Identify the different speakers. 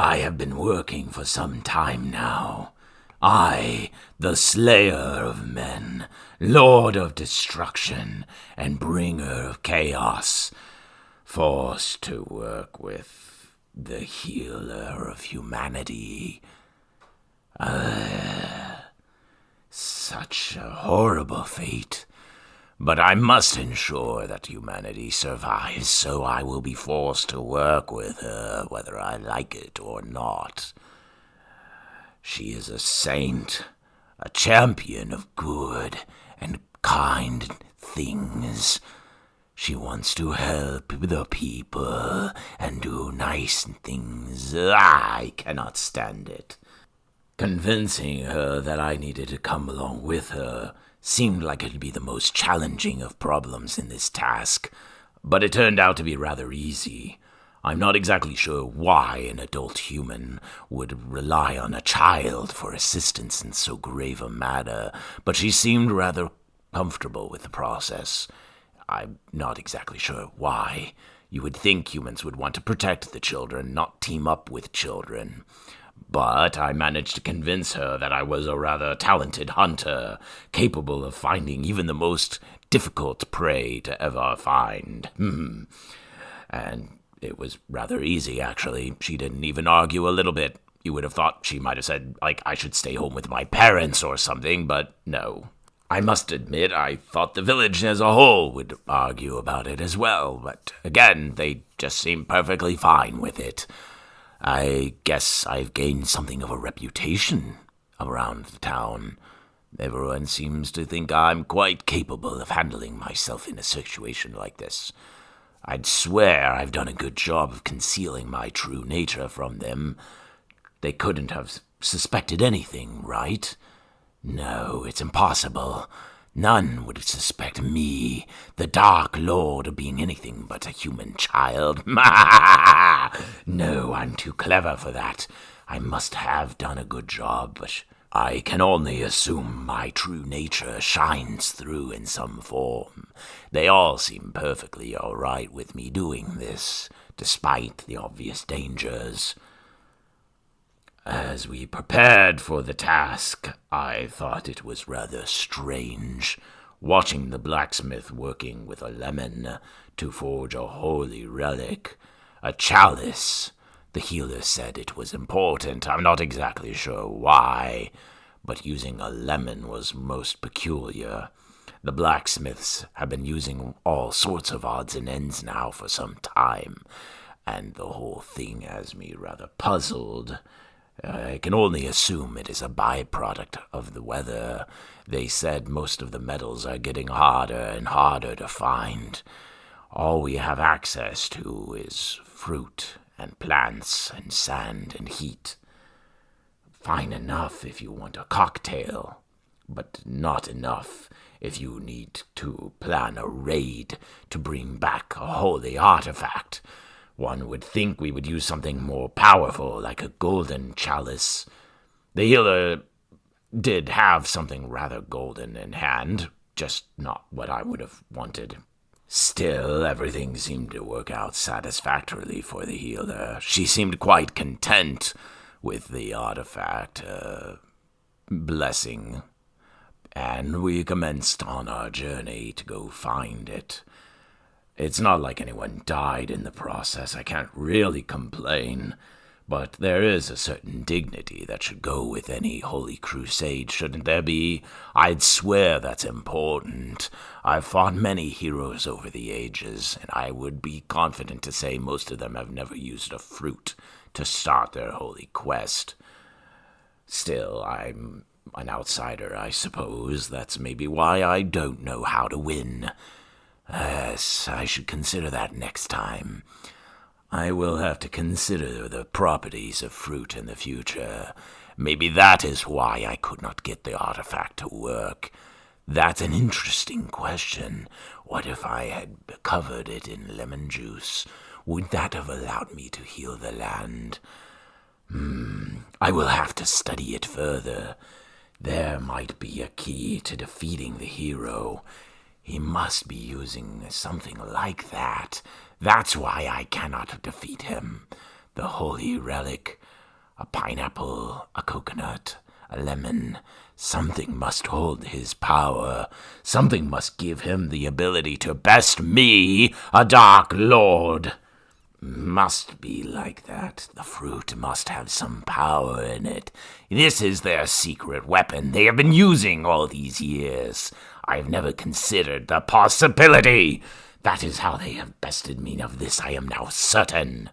Speaker 1: I have been working for some time now. I, the Slayer of Men, Lord of Destruction, and Bringer of Chaos, forced to work with the Healer of Humanity. Such a horrible fate. But I must ensure that humanity survives, so I will be forced to work with her, whether I like it or not. She is a saint, a champion of good and kind things. She wants to help the people and do nice things. I cannot stand it. Convincing her that I needed to come along with her seemed like it'd be the most challenging of problems in this task, but it turned out to be rather easy. I'm not exactly sure why an adult human would rely on a child for assistance in so grave a matter, but she seemed rather comfortable with the process. I'm not exactly sure why. You would think humans would want to protect the children, not team up with children. But I managed to convince her that I was a rather talented hunter, capable of finding even the most difficult prey to ever find. And it was rather easy, actually. She didn't even argue a little bit. You would have thought she might have said, I should stay home with my parents or something, but no. I must admit, I thought the village as a whole would argue about it as well, but again, they just seemed perfectly fine with it. I guess I've gained something of a reputation around the town. Everyone seems to think I'm quite capable of handling myself in a situation like this. I'd swear I've done a good job of concealing my true nature from them. They couldn't have suspected anything, right? No, it's impossible. None would suspect me, the Dark Lord, of being anything but a human child. No, I'm too clever for that. I must have done a good job, but I can only assume my true nature shines through in some form. They all seem perfectly all right with me doing this, despite the obvious dangers. As we prepared for the task, I thought it was rather strange, watching the blacksmith working with a lemon to forge a holy relic, a chalice. The healer said it was important. I'm not exactly sure why, but using a lemon was most peculiar. The blacksmiths have been using all sorts of odds and ends now for some time, and the whole thing has me rather puzzled. I can only assume it is a byproduct of the weather. They said most of the metals are getting harder and harder to find. All we have access to is fruit and plants and sand and heat. Fine enough if you want a cocktail, but not enough if you need to plan a raid to bring back a holy artifact. One would think we would use something more powerful, like a golden chalice. The healer did have something rather golden in hand, just not what I would have wanted. Still, everything seemed to work out satisfactorily for the healer. She seemed quite content with the artifact, blessing, and we commenced on our journey to go find it. It's not like anyone died in the process. I can't really complain, but there is a certain dignity that should go with any holy crusade, shouldn't there be? I'd swear that's important. I've fought many heroes over the ages, and I would be confident to say most of them have never used a fruit to start their holy quest. Still, I'm an outsider, I suppose. That's maybe why I don't know how to win. Yes, I should consider that next time. I will have to consider the properties of fruit in the future. Maybe that is why I could not get the artifact to work. That's an interesting question. What if I had covered it in lemon juice? Would that have allowed me to heal the land? I will have to study it further. There might be a key to defeating the hero. He must be using something like that. That's why I cannot defeat him. The holy relic. A pineapple, a coconut, a lemon. Something must hold his power. Something must give him the ability to best me, a Dark Lord. Must be like that. The fruit must have some power in it. This is their secret weapon they have been using all these years. I have never considered the possibility. That is how they have bested me. Of this I am now certain.